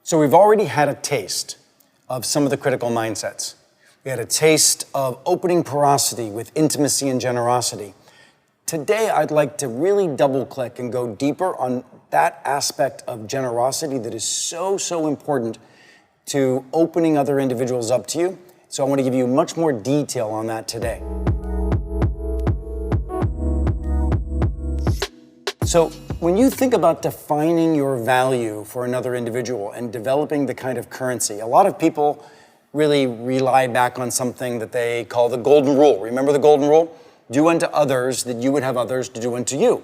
So we've already had a taste of some of the critical mindsets. We had a taste of opening porosity with intimacy and generosity. Today, I'd like to really double click and go deeper on that aspect of generosity that is so important to opening other individuals up to you. So I want to give you much more detail on that today. So when you think about defining your value for another individual and developing the kind of currency, a lot of people really rely back on something that they call the golden rule. Remember the golden rule? Do unto others that you would have others to do unto you.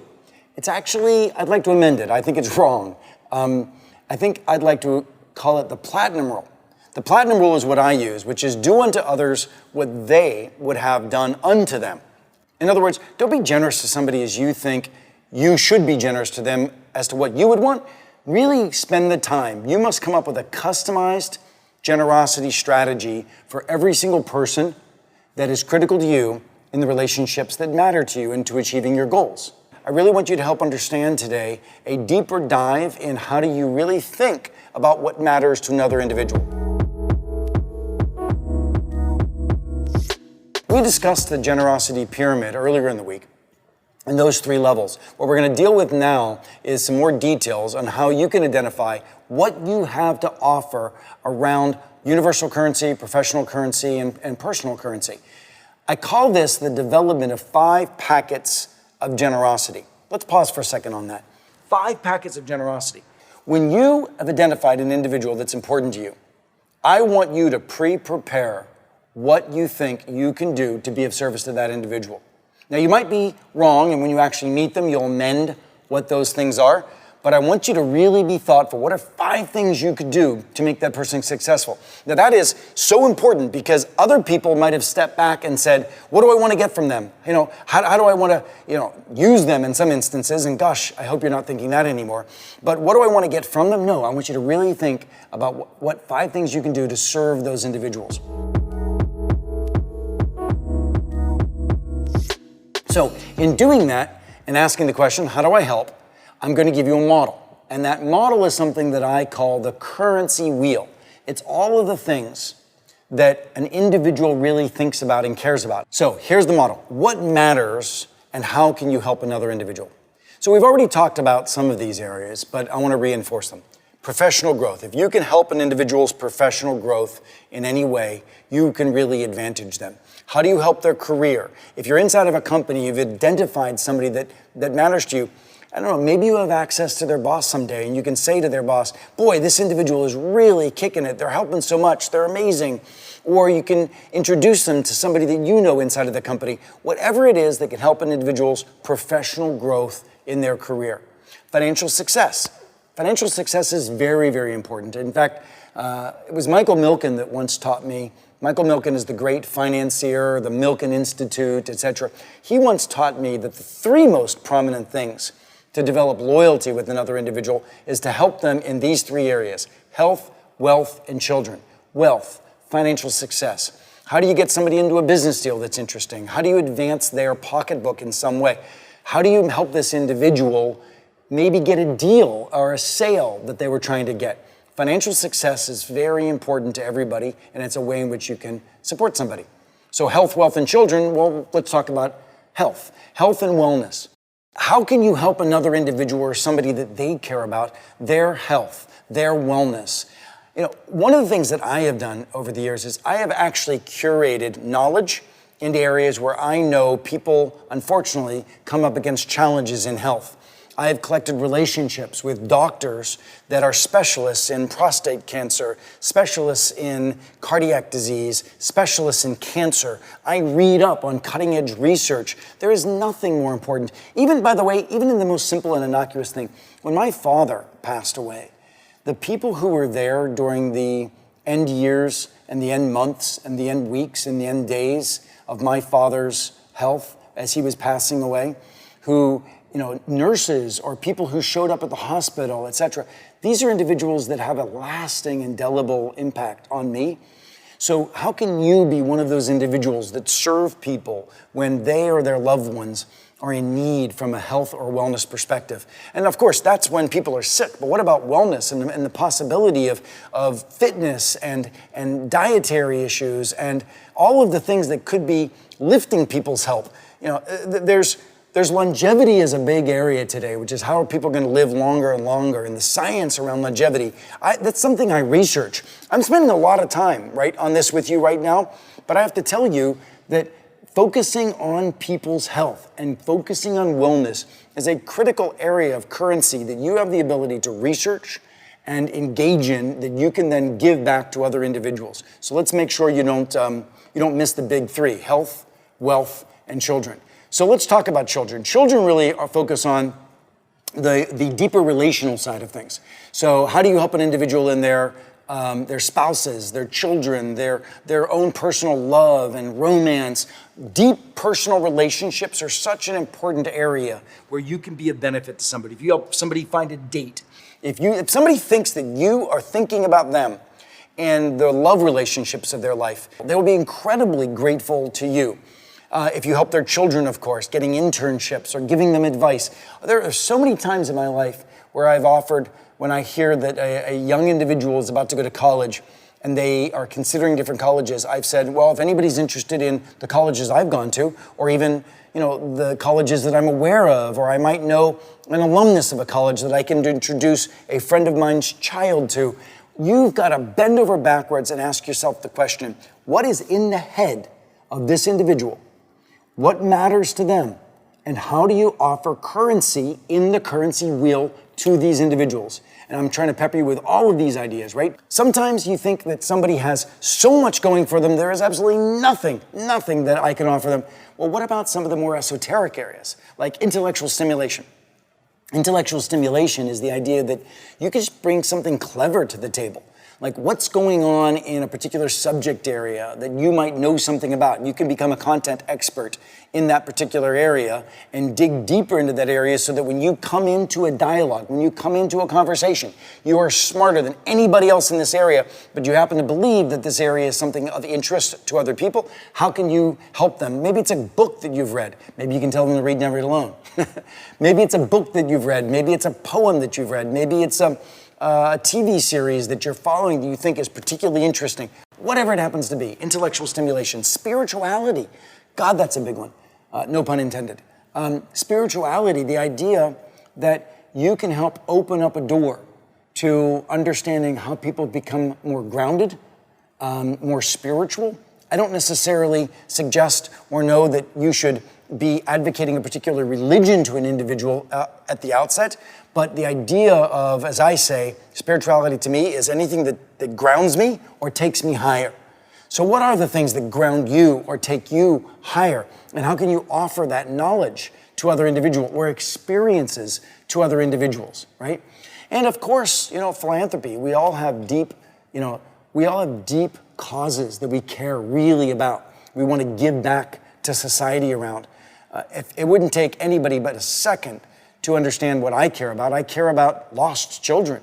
It's actually, I'd like to amend it. I think it's wrong. I think I'd like to call it the platinum rule. The platinum rule is what I use, which is do unto others what they would have done unto them. In other words, don't be generous to somebody as you think you should be generous to them as to what you would want. Really spend the time. You must come up with a customized generosity strategy for every single person that is critical to you in the relationships that matter to you and to achieving your goals. I really want you to help understand today a deeper dive in how do you really think about what matters to another individual. We discussed the generosity pyramid earlier in the week and those three levels. What we're going to deal with now is some more details on how you can identify what you have to offer around universal currency, professional currency, and personal currency. I call this the development of 5 packets of generosity. Let's pause for a second on that. 5 packets of generosity. When you have identified an individual that's important to you, I want you to pre-prepare what you think you can do to be of service to that individual. Now, you might be wrong, and when you actually meet them, you'll amend what those things are. But I want you to really be thoughtful. What are 5 things you could do to make that person successful? Now, that is so important because other people might have stepped back and said, what do I want to get from them? How do I want to, use them in some instances? And gosh, I hope you're not thinking that anymore. But what do I want to get from them? No, I want you to really think about what 5 things you can do to serve those individuals. So in doing that and asking the question, how do I help? I'm going to give you a model. And that model is something that I call the currency wheel. It's all of the things that an individual really thinks about and cares about. So here's the model. What matters and how can you help another individual? So we've already talked about some of these areas, but I want to reinforce them. Professional growth. If you can help an individual's professional growth in any way, you can really advantage them. How do you help their career? If you're inside of a company, you've identified somebody that matters to you. I don't know, maybe you have access to their boss someday and you can say to their boss, boy, this individual is really kicking it. They're helping so much. They're amazing. Or you can introduce them to somebody that you know inside of the company. Whatever it is that can help an individual's professional growth in their career. Financial success. Financial success is very important. In fact, it was Michael Milken that once taught me. Michael Milken is the great financier, the Milken Institute, etc. He once taught me that the 3 most prominent things to develop loyalty with another individual is to help them in these 3 areas: health, wealth, and children. Wealth, financial success. How do you get somebody into a business deal that's interesting? How do you advance their pocketbook in some way? How do you help this individual maybe get a deal or a sale that they were trying to get? Financial success is very important to everybody, and it's a way in which you can support somebody. So health, wealth, and children, well, let's talk about health. Health and wellness. How can you help another individual or somebody that they care about, their health, their wellness? One of the things that I have done over the years is I have actually curated knowledge into areas where I know people, unfortunately, come up against challenges in health. I have collected relationships with doctors that are specialists in prostate cancer, specialists in cardiac disease, specialists in cancer. I read up on cutting-edge research. There is nothing more important. Even, by the way, even in the most simple and innocuous thing, when my father passed away, the people who were there during the end years and the end months and the end weeks and the end days of my father's health as he was passing away, who nurses or people who showed up at the hospital, etc. These are individuals that have a lasting, indelible impact on me. So how can you be one of those individuals that serve people when they or their loved ones are in need from a health or wellness perspective. And of course, that's when people are sick. But what about wellness and the possibility of fitness and dietary issues and all of the things that could be lifting people's health? There's longevity is a big area today, which is how are people going to live longer and longer, and the science around longevity. That's something I research. I'm spending a lot of time on this with you right now, but I have to tell you that focusing on people's health and focusing on wellness is a critical area of currency that you have the ability to research and engage in that you can then give back to other individuals. So let's make sure you don't miss the big three: health, wealth, and children. So let's talk about children. Children really are focused on the deeper relational side of things. So how do you help an individual in their spouses, their children, their own personal love and romance? Deep personal relationships are such an important area where you can be a benefit to somebody. If you help somebody find a date, if somebody thinks that you are thinking about them and the love relationships of their life, they will be incredibly grateful to you. If you help their children, of course, getting internships or giving them advice. There are so many times in my life where I've offered, when I hear that a young individual is about to go to college and they are considering different colleges, I've said, well, if anybody's interested in the colleges I've gone to, or even the colleges that I'm aware of, or I might know an alumnus of a college that I can introduce a friend of mine's child to, you've got to bend over backwards and ask yourself the question, what is in the head of this individual? What matters to them? And how do you offer currency in the currency wheel to these individuals? And I'm trying to pepper you with all of these ideas, right? Sometimes you think that somebody has so much going for them, there is absolutely nothing that I can offer them. Well, what about some of the more esoteric areas, like intellectual stimulation? Intellectual stimulation is the idea that you can just bring something clever to the table. Like what's going on in a particular subject area that you might know something about. And you can become a content expert in that particular area and dig deeper into that area so that when you come into a dialogue, when you come into a conversation, you are smarter than anybody else in this area, but you happen to believe that this area is something of interest to other people. How can you help them? Maybe it's a book that you've read. Maybe you can tell them to read Never Eat Alone. Maybe it's a book that you've read. Maybe it's a poem that you've read. Maybe it's a TV series that you're following that you think is particularly interesting. Whatever it happens to be. Intellectual stimulation. Spirituality. God, that's a big one. No pun intended. Spirituality, the idea that you can help open up a door to understanding how people become more grounded, more spiritual. I don't necessarily suggest or know that you should be advocating a particular religion to an individual at the outset, but the idea of, as I say, spirituality to me is anything that grounds me or takes me higher. So what are the things that ground you or take you higher? And how can you offer that knowledge to other individuals or experiences to other individuals, right? And of course, philanthropy. We all have deep causes that we care really about. We want to give back to society around. It wouldn't take anybody but a second to understand what I care about. I care about lost children.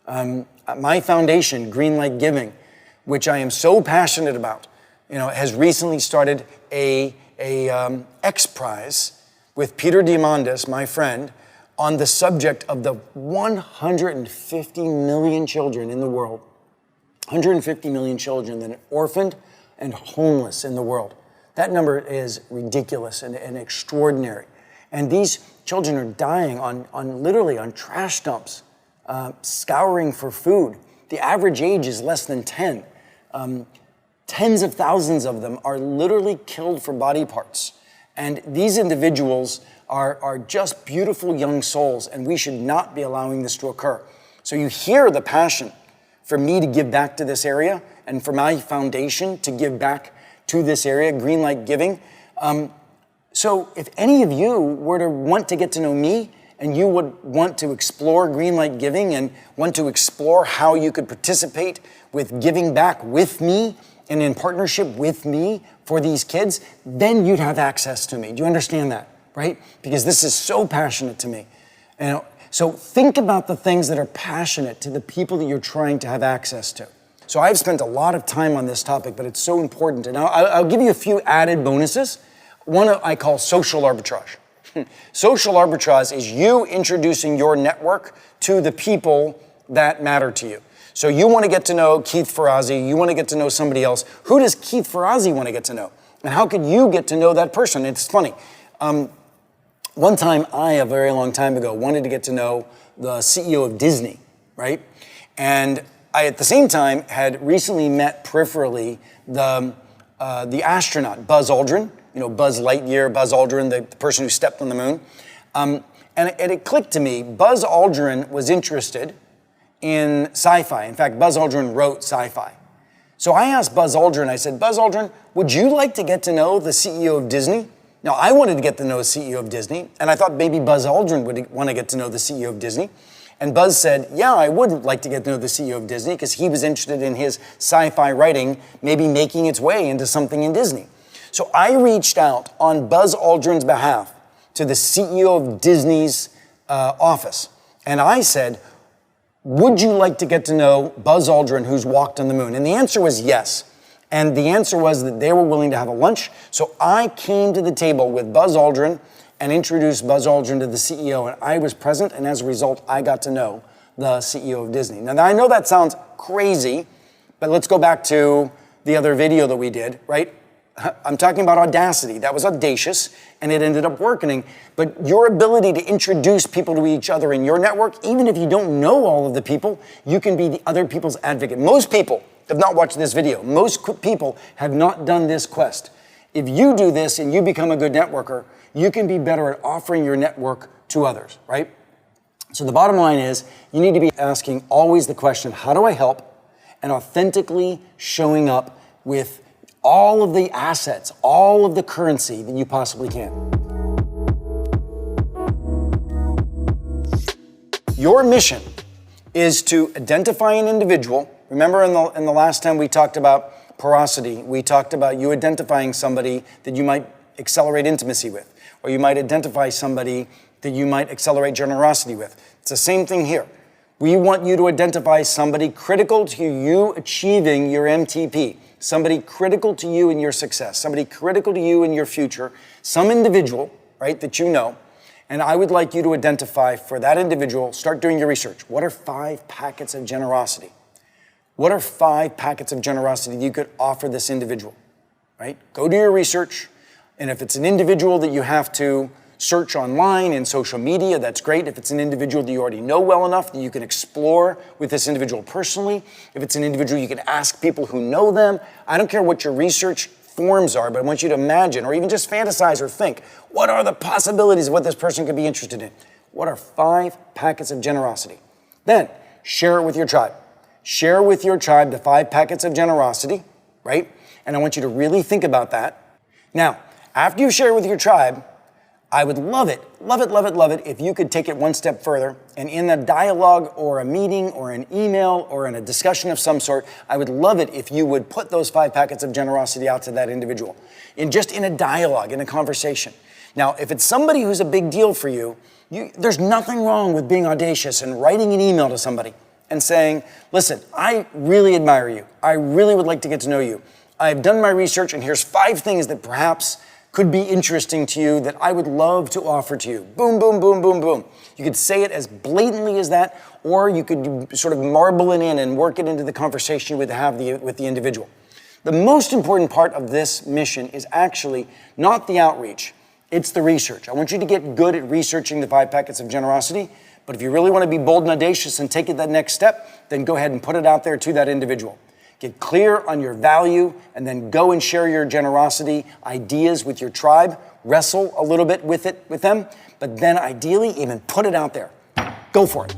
My foundation, Greenlight Giving, which I am so passionate about, has recently started a X Prize with Peter Diamandis, my friend, on the subject of the 150 million children in the world. 150 million children that are orphaned and homeless in the world. That number is ridiculous and extraordinary. And these children are dying literally on trash dumps, scouring for food. The average age is less than 10. Tens of thousands of them are literally killed for body parts. And these individuals are just beautiful young souls, and we should not be allowing this to occur. So you hear the passion for me to give back to this area and for my foundation to give back to this area, Greenlight Giving. So if any of you were to want to get to know me and you would want to explore Greenlight Giving and want to explore how you could participate with giving back with me and in partnership with me for these kids, then you'd have access to me. Do you understand that, right? Because this is so passionate to me. So think about the things that are passionate to the people that you're trying to have access to. So I've spent a lot of time on this topic, but it's so important. And I'll give you a few added bonuses. One I call social arbitrage. Social arbitrage is you introducing your network to the people that matter to you. So you want to get to know Keith Ferrazzi, you want to get to know somebody else. Who does Keith Ferrazzi want to get to know? And how could you get to know that person? It's funny. One time, a very long time ago, wanted to get to know the CEO of Disney, right? And I, at the same time, had recently met peripherally the astronaut, Buzz Aldrin, Buzz Lightyear, Buzz Aldrin, the person who stepped on the moon. And it clicked to me, Buzz Aldrin was interested in sci-fi. In fact, Buzz Aldrin wrote sci-fi. So I asked Buzz Aldrin, I said, Buzz Aldrin, would you like to get to know the CEO of Disney? Now, I wanted to get to know the CEO of Disney, and I thought maybe Buzz Aldrin would want to get to know the CEO of Disney. And Buzz said, yeah, I would like to get to know the CEO of Disney because he was interested in his sci-fi writing maybe making its way into something in Disney. So I reached out on Buzz Aldrin's behalf to the CEO of Disney's office. And I said, would you like to get to know Buzz Aldrin, who's walked on the moon? And the answer was yes. And the answer was that they were willing to have a lunch. So I came to the table with Buzz Aldrin and introduced Buzz Aldrin to the CEO. And I was present. And as a result, I got to know the CEO of Disney. Now, I know that sounds crazy, but let's go back to the other video that we did, right? I'm talking about audacity. That was audacious, and it ended up working. But your ability to introduce people to each other in your network, even if you don't know all of the people, you can be the other people's advocate. Most people have not watched this video. Most people have not done this quest. If you do this and you become a good networker, you can be better at offering your network to others, right? So the bottom line is you need to be asking always the question, how do I help? And authentically showing up with all of the assets, all of the currency that you possibly can. Your mission is to identify an individual. Remember in the last time we talked about porosity, we talked about you identifying somebody that you might accelerate intimacy with, or you might identify somebody that you might accelerate generosity with. It's the same thing here. We want you to identify somebody critical to you achieving your MTP, somebody critical to you in your success, somebody critical to you in your future, some individual, right, that you know. And I would like you to identify for that individual, start doing your research. What are 5 packets of generosity? What are 5 packets of generosity that you could offer this individual, right? Go do your research. And if it's an individual that you have to search online and social media, that's great. If it's an individual that you already know well enough that you can explore with this individual personally, if it's an individual you can ask people who know them, I don't care what your research forms are, but I want you to imagine or even just fantasize or think, what are the possibilities of what this person could be interested in? What are 5 packets of generosity? Then share it with your tribe. Share with your tribe the 5 packets of generosity, right? And I want you to really think about that. Now, after you share it with your tribe, I would love it if you could take it one step further and in a dialogue or a meeting or an email or in a discussion of some sort, I would love it if you would put those 5 packets of generosity out to that individual in a dialogue, in a conversation. Now, if it's somebody who's a big deal for you, there's nothing wrong with being audacious and writing an email to somebody and saying, listen, I really admire you. I really would like to get to know you. I've done my research and here's 5 things that perhaps could be interesting to you that I would love to offer to you. Boom, boom, boom, boom, boom. You could say it as blatantly as that, or you could sort of marble it in and work it into the conversation you would have with the individual. The most important part of this mission is actually not the outreach, it's the research. I want you to get good at researching the 5 packets of generosity, but if you really want to be bold and audacious and take it that next step, then go ahead and put it out there to that individual. Get clear on your value, and then go and share your generosity ideas with your tribe. Wrestle a little bit with them, but then ideally even put it out there. Go for it.